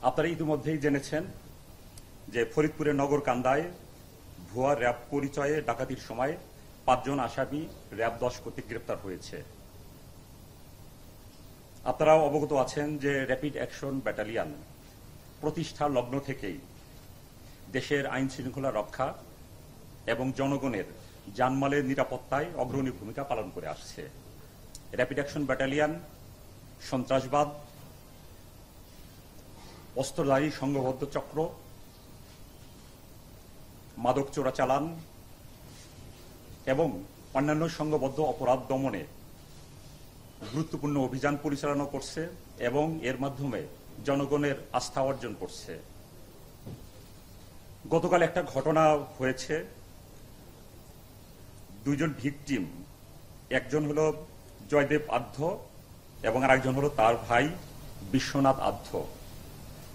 আপনারা ইতিমধ্যেই জেনেছেন যে ফরিদপুরের নগরকান্দায় ভুয়া র্যাব পরিচয়ে ডাকাতির সময় 5 জন আসামি র্যাব 10 কর্তৃক গ্রেপ্তার হয়েছে। আপনারাও অবগত আছেন যে র্যাপিড অ্যাকশন ব্যাটালিয়ন প্রতিষ্ঠা লগ্ন থেকেই দেশের আইন শৃঙ্খলা রক্ষা এবং জনগণের জানমালের নিরাপত্তায় অগ্রণী ভূমিকা পালন করে আসছে। র্যাপিড অ্যাকশন ব্যাটালিয়ন সন্ত্রাসবাদ, অস্ত্রধারী সংঘবদ্ধ চক্র, মাদক চোরাচালান এবং অন্যান্য সংঘবদ্ধ অপরাধ দমনে গুরুত্বপূর্ণ অভিযান পরিচালনা করছে এবং এর মাধ্যমে জনগণের আস্থা অর্জন করছে। গতকাল একটা ঘটনা হয়েছে, 2 জন ভিকটিম, একজন হলো জয়দেব আধ্য এবং আরেকজন হলো তার ভাই বিশ্বনাথ আধ্য।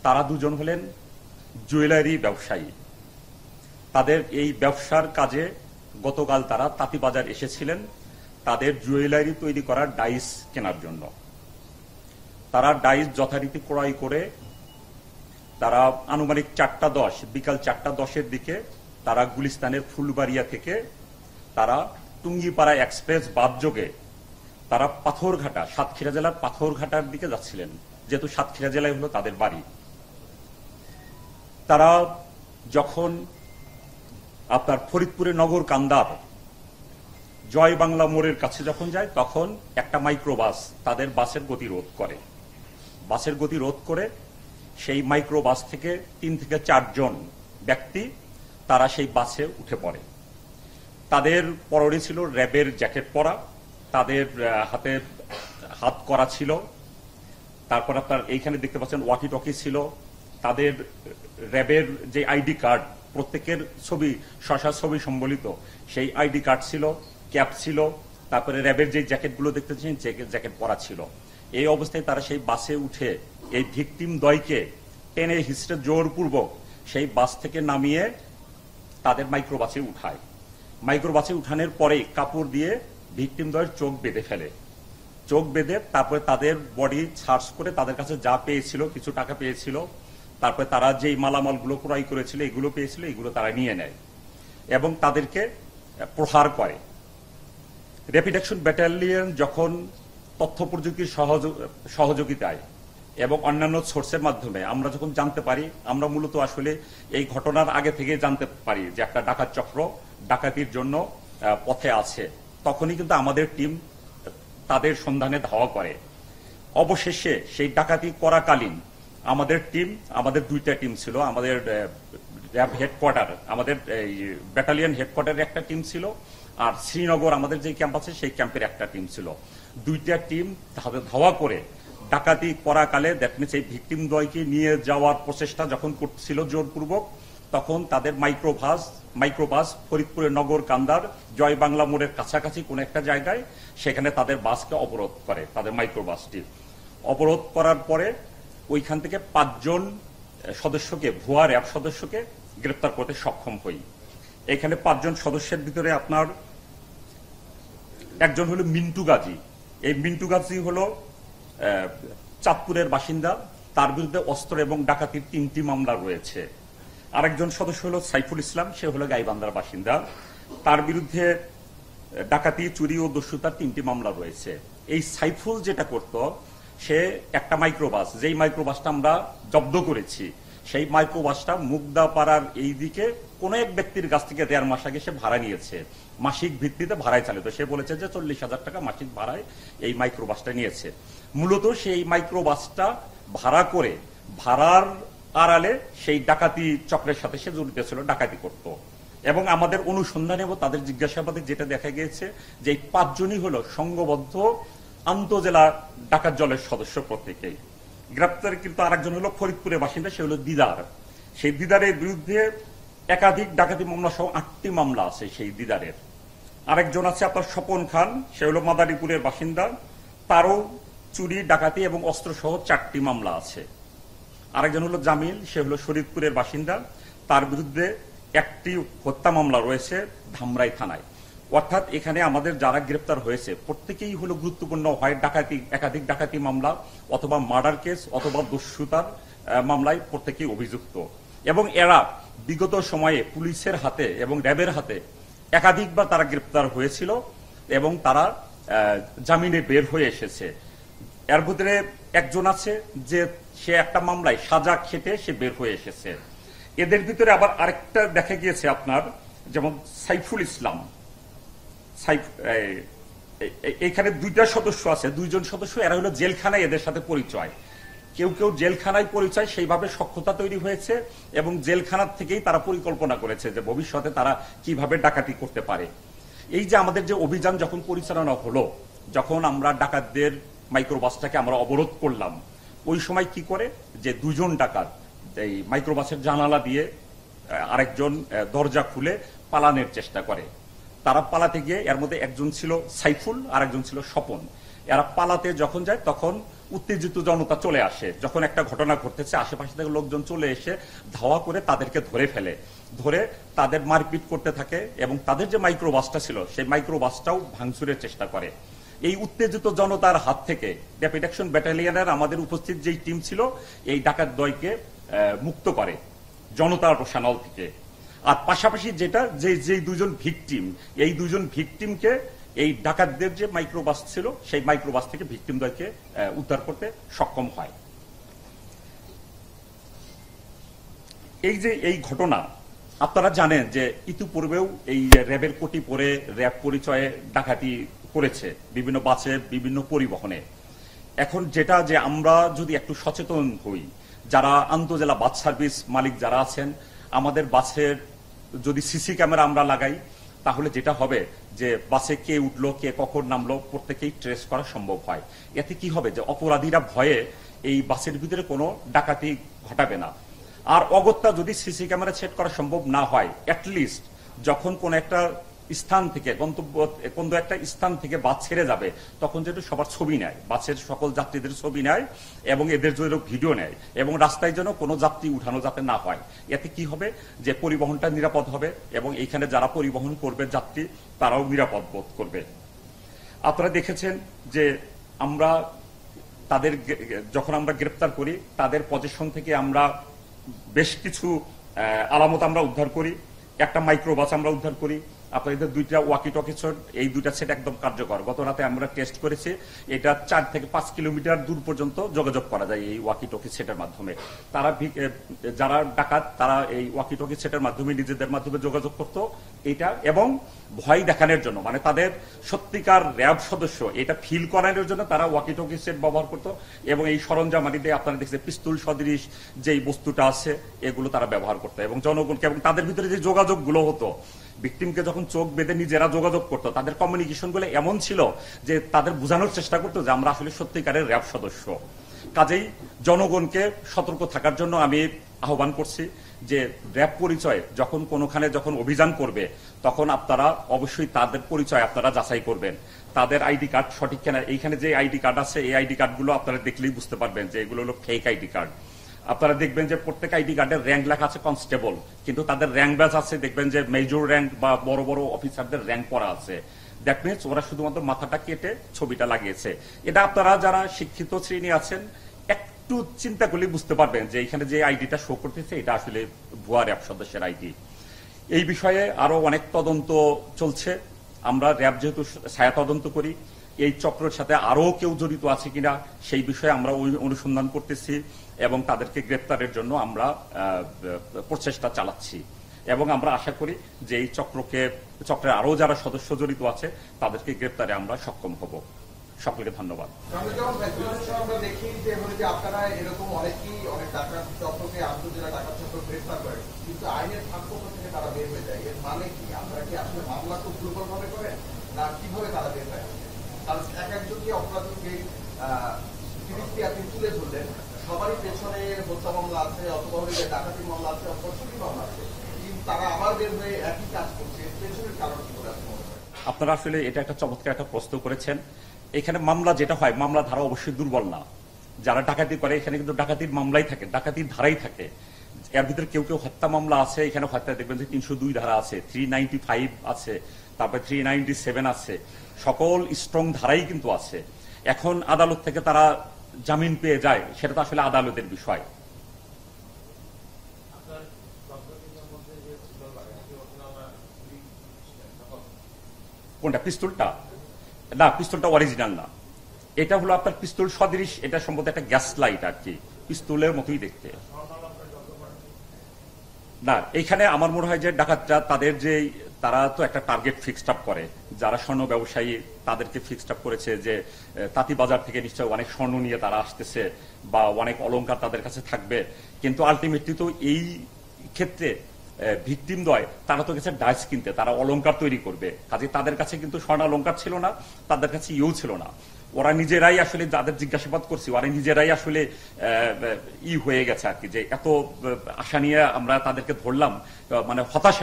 তারা 2 জন হলেন জুয়েলারি ব্যবসায়ী। তাদের এই ব্যবসার কাজে গতকাল তারা তাঁতিবাজার এসেছিলেন তাদের জুয়েলারি তৈরি করার ডাইস কেনার জন্য। তারা ডাইস যথারীতি ক্রয় করে তারা আনুমানিক 4:10 বিকাল 4:10-এর দিকে তারা গুলিস্তানের ফুলবাড়িয়া থেকে তারা টুঙ্গিপাড়া এক্সপ্রেস বাসযোগে তারা পাথরঘাটা, সাতক্ষীরা জেলার পাথরঘাটার দিকে যাচ্ছিলেন, যেহেতু সাতক্ষীরা জেলায় হলো তাদের বাড়ি। তারা যখন আপনার ফরিদপুরের নগরকান্দার জয় বাংলা মোড়ের কাছে যখন যায়, তখন একটা মাইক্রোবাস তাদের বাসের গতি রোধ করে। বাসের গতি রোধ করে সেই মাইক্রোবাস থেকে 3 থেকে 4 জন ব্যক্তি তারা সেই বাসে উঠে পড়ে। তাদের পরনে ছিল র্যাবের জ্যাকেট পরা, তাদের হাতে হাত করা ছিল, তারপর আপনার এইখানে দেখতে পাচ্ছেন ওয়াকি টকি ছিল, তাদের র্যাবের যে আইডি কার্ড, প্রত্যেকের ছবি ছবি সম্বলিত সেই আইডি কার্ড ছিল, ক্যাপ ছিল, তারপরে র্যাবের যে জ্যাকেটগুলো দেখতেছেন জ্যাকেট পরা ছিল। এই অবস্থায় তারা সেই বাসে উঠে এই ভিকটিম দ্বয়কে টেনে হিস্টে জোরপূর্বক সেই বাস থেকে নামিয়ে তাদের মাইক্রোবাসে উঠায়। মাইক্রোবাসে উঠানোর পরেই কাপড় দিয়ে ভিকটিম দ্বয়ের চোখ বেঁধে ফেলে। চোখ বেঁধে তারপরে তাদের বডি সার্চ করে তাদের কাছে যা পেয়েছিল, কিছু টাকা পেয়েছিল, তারপরে তারা যেই মালামালগুলো ক্রয় করেছিল এগুলো পেয়েছিল, এগুলো তারা নিয়ে নেয় এবং তাদেরকে প্রহার করে। র্যাপিড অ্যাকশন ব্যাটালিয়ন যখন তথ্য প্রযুক্তির সহযোগিতায় এবং অন্যান্য সোর্সের মাধ্যমে আমরা যখন জানতে পারি, আমরা মূলত আসলে এই ঘটনার আগে থেকে জানতে পারি যে একটা ডাকাত চক্র ডাকাতির জন্য পথে আছে, তখনই কিন্তু আমাদের টিম তাদের সন্ধানে ধাওয়া করে। অবশেষে সেই ডাকাতি করাকালীন আমাদের 2টা টিম ছিল। আমাদের র্যাব হেডকোয়ার্টার, আমাদের ব্যাটালিয়ন হেডকোয়ার্টারের একটা টিম ছিল, আর শ্রীনগর আমাদের যে ক্যাম্প আছে সেই ক্যাম্পের একটা টিম ছিল। 2টা টিম তাদের ধাওয়া করে ডাকাতি করাকালে দ্যাট মিনস এই ভিকটিম দ্বয়কে নিয়ে যাওয়ার প্রচেষ্টা যখন করছিল জোরপূর্বক, তখন তাদের মাইক্রোবাস ফরিদপুরের নগরকান্দার জয় বাংলা মোড়ের কাছাকাছি কোন একটা জায়গায় সেখানে তাদের বাসকে অবরোধ করে। তাদের মাইক্রোবাসটি অবরোধ করার পরে ওইখান থেকে 5 জন সদস্যকে, ভুয়া র্যাব সদস্যকে গ্রেপ্তার করতে সক্ষম হই। এখানে 5 জন সদস্যের ভিতরে আপনার একজন হলো মিন্টু গাজী। এই মিন্টু গাজী হলো চাঁদপুরের বাসিন্দা, তার বিরুদ্ধে অস্ত্র এবং ডাকাতির 3টি মামলা রয়েছে। আরেকজন সদস্য হলো সাইফুল ইসলাম, সে হলো গাইবান্ধার বাসিন্দা, তার বিরুদ্ধে ডাকাতি, চুরি ও দস্যুতার 3টি মামলা রয়েছে। এই সাইফুল যেটা করত, সে একটা মাইক্রোবাস, যেই মাইক্রোবাসটা আমরা জব্দ করেছি, সেই মাইক্রোবাসটা মুগদাপাড়ার এই দিকে কোন এক ব্যক্তির কাছ থেকে 1.5 মাস আগে সে ভাড়া নিয়েছে, মাসিক ভিত্তিতে ভাড়ায় চালিত। সে বলেছে যে 40,000 টাকা মাসিক ভাড়ায় এই মাইক্রোবাসটা নিয়েছে। মূলত সেই মাইক্রোবাসটা ভাড়া করে ভাড়ার আড়ালে সেই ডাকাতি চক্রের সাথে সে জড়িত ছিল, ডাকাতি করত। এবং আমাদের অনুসন্ধানে এবং তাদের জিজ্ঞাসাবাদে যেটা দেখা গিয়েছে যে এই 5 জনই হলো সংঘবদ্ধ আন্তজেলা ডাকাত দলের সদস্য প্রত্যেকেই। গ্রেপ্তার কিন্তু আরেকজন হলো ফরিদপুরের বাসিন্দা, সে হলো দিদার। সেই দিদারের বিরুদ্ধে একাধিক ডাকাতি মামলা সহ 8টি মামলা আছে সেই দিদারের। আরেকজন আছে আপনার স্বপন খান, সে হলো মাদারীপুরের বাসিন্দা, তারও চুরি, ডাকাতি এবং অস্ত্র সহ 4টি মামলা আছে। আরেকজন হলো জামিল, সে হলো শরীয়তপুরের বাসিন্দা, তার বিরুদ্ধে 1টি হত্যা মামলা রয়েছে ধামরাই থানায়। অর্থাৎ এখানে আমাদের যারা গ্রেপ্তার হয়েছে প্রত্যেকেই হলো গুরুত্বপূর্ণ, হয় ডাকাতি, একাধিক ডাকাতি মামলা, অথবা মার্ডার কেস, অথবা দস্যুতার মামলায় প্রত্যেকেই অভিযুক্ত, এবং এরা বিগত সময়ে পুলিশের হাতে এবং র্যাবের হাতে একাধিকবার তারা গ্রেপ্তার হয়েছিল এবং তারা জামিনে বের হয়ে এসেছে। এর ভিতরে একজন আছে যে সে একটা মামলায় সাজা খেটে সে বের হয়ে এসেছে। এদের ভিতরে আবার আরেকটা দেখা গিয়েছে আপনার, যেমন সাইফুল ইসলাম। এখানে দুইটা সদস্য আছে, দুইজন সদস্য, এরা হলো জেলখানায় এদের সাথে পরিচয়। কেউ কেউ জেলখানায় পরিচয়, সেইভাবে সখ্যতা তৈরি হয়েছে এবং জেলখানার থেকেই তারা পরিকল্পনা করেছে যে ভবিষ্যতে তারা কিভাবে ডাকাতি করতে পারে। এই যে আমাদের যে অভিযান যখন পরিচালনা হলো, যখন আমরা ডাকাতদের মাইক্রোবাসটাকে আমরা অবরোধ করলাম, ওই সময় কি করে যে দুজন ডাকাত এই মাইক্রোবাসের জানালা দিয়ে আরেকজন দরজা খুলে পালানোর চেষ্টা করে। তারা পালাতে গিয়ে এর মধ্যে একজন ছিল সাইফুল আর একজন ছিল স্বপন। এরা পালাতে যখন যায় তখন উত্তেজিত জনতা চলে আসে। যখন একটা ঘটনা ঘটতেছে আশেপাশে থেকে লোকজন চলে এসে ধাওয়া করে তাদেরকে ধরে ফেলে, ধরে তাদের মারপিট করতে থাকে এবং তাদের যে মাইক্রোবাসটা ছিল সেই মাইক্রোবাসটাও ভাঙচুরের চেষ্টা করে। এই উত্তেজিত জনতার হাত থেকে র্যাপিড অ্যাকশন ব্যাটালিয়নের আমাদের উপস্থিত যেই টিম ছিল এই ডাকাত দ্বয়কে মুক্ত করে জনতার রোষানল থেকে। আর পাশাপাশি যেটা যে দুজন ভিকটিম, এই দুজন ভিকটিমকে এই ডাকাতদের যে মাইক্রোবাস ছিল সেই মাইক্রোবাস থেকে ভিকটিম দ্বয়কে উদ্ধার করতে সক্ষম হয়। এই যে এই ঘটনা আপনারা জানেন যে ইতিপূর্বেও এই র্যাবের কোটি পরে র্যাব পরিচয়ে ডাকাতি করেছে বিভিন্ন বাসে, বিভিন্ন পরিবহনে। এখন যেটা যে আমরা যদি একটু সচেতন হই, যারা আন্তঃজেলা বাস সার্ভিস মালিক যারা আছেন, আমাদের বাসের যদি সিসি ক্যামেরা আমরা লাগাই তাহলে যেটা হবে যে বাসে কে উঠলো কে কখন নামলো প্রত্যেকেই ট্রেস করা সম্ভব হয়। এতে কি হবে যে অপরাধীরা ভয়ে এই বাসের ভিতরে কোনো ডাকাতি ঘটাবে না। আর অগত্যা যদি সিসি ক্যামেরা সেট করা সম্ভব না হয়, অ্যাটলিস্ট যখন কোন একটা স্থান থেকে কোন একটা স্থান থেকে বাস ছেড়ে যাবে তখন যেন সবার ছবি নেয়, বাসের সকল যাত্রীদের ছবি নেয় এবং এদের জন্য ভিডিও নেয় এবং রাস্তায় যেন কোনো যাত্রী উঠানো যাতে না হয়। এতে কি হবে যে পরিবহনটা নিরাপদ হবে এবং এইখানে যারা পরিবহন করবে যাত্রী তারাও নিরাপদ বোধ করবে। আপনারা দেখেছেন যে আমরা তাদের যখন আমরা গ্রেপ্তার করি তাদের পজিশন থেকে আমরা বেশ কিছু আলামত আমরা উদ্ধার করি। একটা মাইক্রোবাস আমরা উদ্ধার করি, আপনাদের দুইটা ওয়াকি টকি সেট, এই দুইটা সেট একদম কার্যকর। গত রাতে আমরা টেস্ট করেছি, এটা 4 থেকে 5 কিলোমিটার দূর পর্যন্ত যোগাযোগ করা যায় এই ওয়াকি টকি সেটের মাধ্যমে। তারা যারা ডাকাত তারা এই ওয়াকি টকি সেটের মাধ্যমে নিজেদের মাধ্যমে যোগাযোগ করত এটা, এবং ভয় দেখানোর জন্য, মানে তাদের সত্যিকার র্যাব সদস্য এটা ফিল করানোর জন্য তারা ওয়াকি টকি সেট ব্যবহার করত এবং এই সরঞ্জামাদিতে আপনারা দেখছেন পিস্তল সদৃশ যেই বস্তুটা আছে এগুলো তারা ব্যবহার করতো এবং জনগণকে, এবং তাদের ভিতরে যে যোগাযোগগুলো হতো, ভিকটিমকে যখন চোখ বেঁধে নিজেরা যোগাযোগ করতো তাদের কমিউনিকেশন গুলো এমন ছিল যে তাদের বোঝানোর চেষ্টা করতো যে আমরা আসলে সত্যিকারের র্যাব সদস্য। কাজেই জনগণকে সতর্ক থাকার জন্য আমি আহ্বান করছি যে র্যাব পরিচয় যখন কোনোখানে যখন অভিযান করবে তখন আপনারা অবশ্যই তাদের পরিচয় আপনারা যাচাই করবেন, তাদের আইডি কার্ড সঠিক কিনা। এইখানে যে আইডি কার্ড আছে এই আইডি কার্ডগুলো আপনারা দেখলেই বুঝতে পারবেন যে এগুলো হলো ফেক আইডি কার্ড। আপনারা দেখবেন যে প্রত্যেক আইডি কার্ডের র্যাঙ্ক লেখা আছে কনস্টেবল, কিন্তু তাদের র্যাঙ্ক ব্যাচ আছে দেখবেন যে মেজর র্যাঙ্ক বা বড় বড় অফিসারদের র্যাঙ্ক করা আছে। দ্যাট মিনস ওরা শুধুমাত্র মাথাটা কেটে ছবিটা লাগিয়েছে। এটা আপনারা যারা শিক্ষিত শ্রেণী আছেন একটু চিন্তা করলে বুঝতে পারবেন যে এখানে যে আইডিটা শো করতেছে এটা আসলে ভুয়া র্যাব সদস্যের আইডি। এই বিষয়ে আরো অনেক তদন্ত চলছে। আমরা র্যাব যেহেতু ছায়া তদন্ত করি, এই চক্রের সাথে আরো কেউ জড়িত আছে কিনা সেই বিষয়ে আমরা অনুসন্ধান করতেছি এবং তাদেরকে গ্রেপ্তারের জন্য আমরা প্রচেষ্টা চালাচ্ছি এবং আমরা আশা করি যে এই চক্রের আরো যারা সদস্য জড়িত আছে তাদেরকে গ্রেপ্তারে আমরা সক্ষম হব। সকলকে ধন্যবাদ। আমরা দেখি যে আপনারা এরকম অনেকেই অনেক ডাকাত চক্রকে আন্তর্জেলা ডাকাত চক্র গ্রেফতার করে, কিন্তু আইনের ফাঁকফোকর থেকে তারা বের হয়ে যায়। এর মানে কি আপনারা কি আসলে মামলা খুব দুর্বল ভাবে করেন না কিভাবে তারা বের হয়? কারণ এক একজনকে অপরাধীকে 30টি আপনি তুলে ধরলেন, সবারই পেছনে হত্যা মামলা আছে অথবা ডাকাতি মামলা আছে অথবা চুরি মামলা আছে, কিন্তু তারা আবার বের হয়ে একই কাজ করছে। পেছনের কারণ কি বলে আপনি মনে করেন? আপনারা আসলে এটা একটা চমৎকার একটা প্রশ্ন করেছেন। এখানে মামলা যেটা হয়, মামলা ধারা অবশ্যই দুর্বল না। যারা ডাকাতি করে এখানে কিন্তু ডাকাতির মামলাই থাকে, ডাকাতির ধারাই থাকে। এর ভিতরে কেউ কেউ হত্যা মামলা আছে, এখানে হত্যা দেখবেন যে 302 ধারা আছে, 395 আছে, তারপরে 397 আছে, সকল স্ট্রং ধারাই কিন্তু আছে। এখন আদালত থেকে তারা জামিন পেয়ে যায়, সেটা তো আসলে আদালতের বিষয়। কোনটা, পিস্তলটা? না, পিস্তলটা অরিজিনাল না। এটা হলো আপনার পিস্তল সদৃশ, এটা সম্ভবত একটা গ্যাস লাইট আর কি, পিস্তলের মতোই দেখতে। না, এইখানে আমার মনে হয় যে ডাকাতরা তাদের যে তারা তো একটা টার্গেট ফিক্সড আপ করে, যারা স্বর্ণ ব্যবসায়ী তাদেরকে ফিক্সড আপ করেছে যে তাঁতিবাজার থেকে নিশ্চয় অনেক স্বর্ণ নিয়ে তারা আসতেছে বা অনেক অলংকার তাদের কাছে থাকবে, কিন্তু আলটিমেটলি তো এই ক্ষেত্রে ভিকটিম দয় তারা তো গেছে ডাইস কিনতে, তারা অলংকার তৈরি করবে, কাজে তাদের কাছে কিন্তু স্বর্ণ অলংকার ছিল না, তাদের কাছে ইয়েও ছিল না। ওরা নিজেরাই আসলে যাদের জিজ্ঞাসাবাদ করছি ওরা নিজেরাই আসলে হয়ে গেছে আর কি, যে এত আশা নিয়ে আমরা তাদেরকে ধরলাম, মানে হতাশ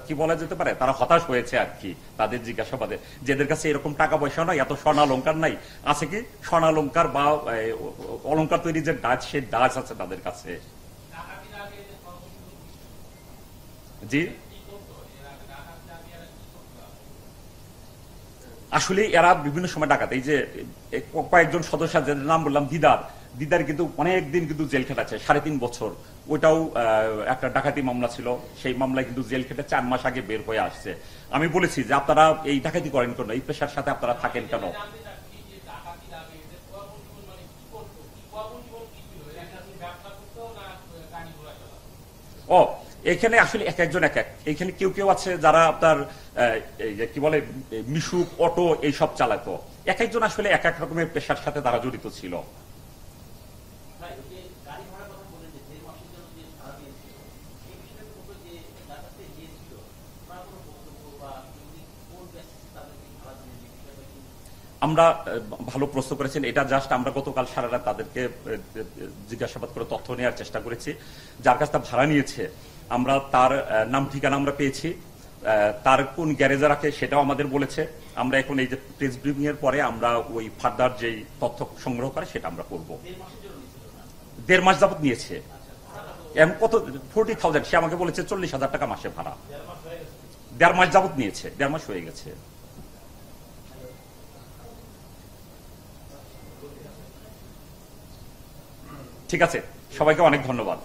কি বলা যেতে পারে, তারা হতাশ হয়েছে আর কি তাদের জিজ্ঞাসাবাদে, যেদের কাছে এরকম টাকা পয়সা নাই, এত স্বর্ণালংকার নাই, আছে কি স্বর্ণালংকার বা অলংকার তৈরি যে ডাচ, সেই ডাচ আছে তাদের কাছে। জি, আসলে এরা বিভিন্ন সময় ডাকাত, এই যে কয়েকজন সদস্য যাদের নাম বললাম, দিদার কিন্তু অনেকদিন কিন্তু জেল খেটেছে, 3.5 বছর। ওইটাও একটা ডাকাতি মামলা ছিল, সেই মামলায় কিন্তু জেল খেটে 4 মাস আগে বের হয়ে আসছে। আমি বলেছি যে আপনারা এই ডাকাতি করেন কেন, এই পেশার সাথে আপনারা থাকেন কেন? ও, এখানে আসলে এক একজন এক এক, এখানে কেউ কেউ আছে যারা আপনার কি বলে মিশুক, অটো এইসব চালাতো, এক একজন আসলে এক এক রকমের পেশার সাথে তারা জড়িত ছিল। আমরা ভালো প্রশ্ন করেছেন, এটা জাস্ট আমরা গতকাল সারা রাত তাদেরকে জিজ্ঞাসাবাদ করে তথ্য নেওয়ার চেষ্টা করেছি। যার কাছ থেকে ভাড়া নিয়েছে আমরা তার নাম ঠিকানা আমরা পেয়েছি, তার কোন গ্যারেজে রাখে সেটাও আমাদের বলেছে। আমরা এখন এই যে প্রেস ব্রিফিং এর পরে আমরা ওই ফার্দার যেই তথ্য সংগ্রহ করে সেটা আমরা করব। 1.5 মাস যাবত নিয়েছে। কত 40,000, সে আমাকে বলেছে 40,000 টাকা মাসে ভাড়া। 1.5 মাস যাবত নিয়েছে, 1.5 মাস হয়ে গেছে। ঠিক আছে, সবাইকে অনেক ধন্যবাদ।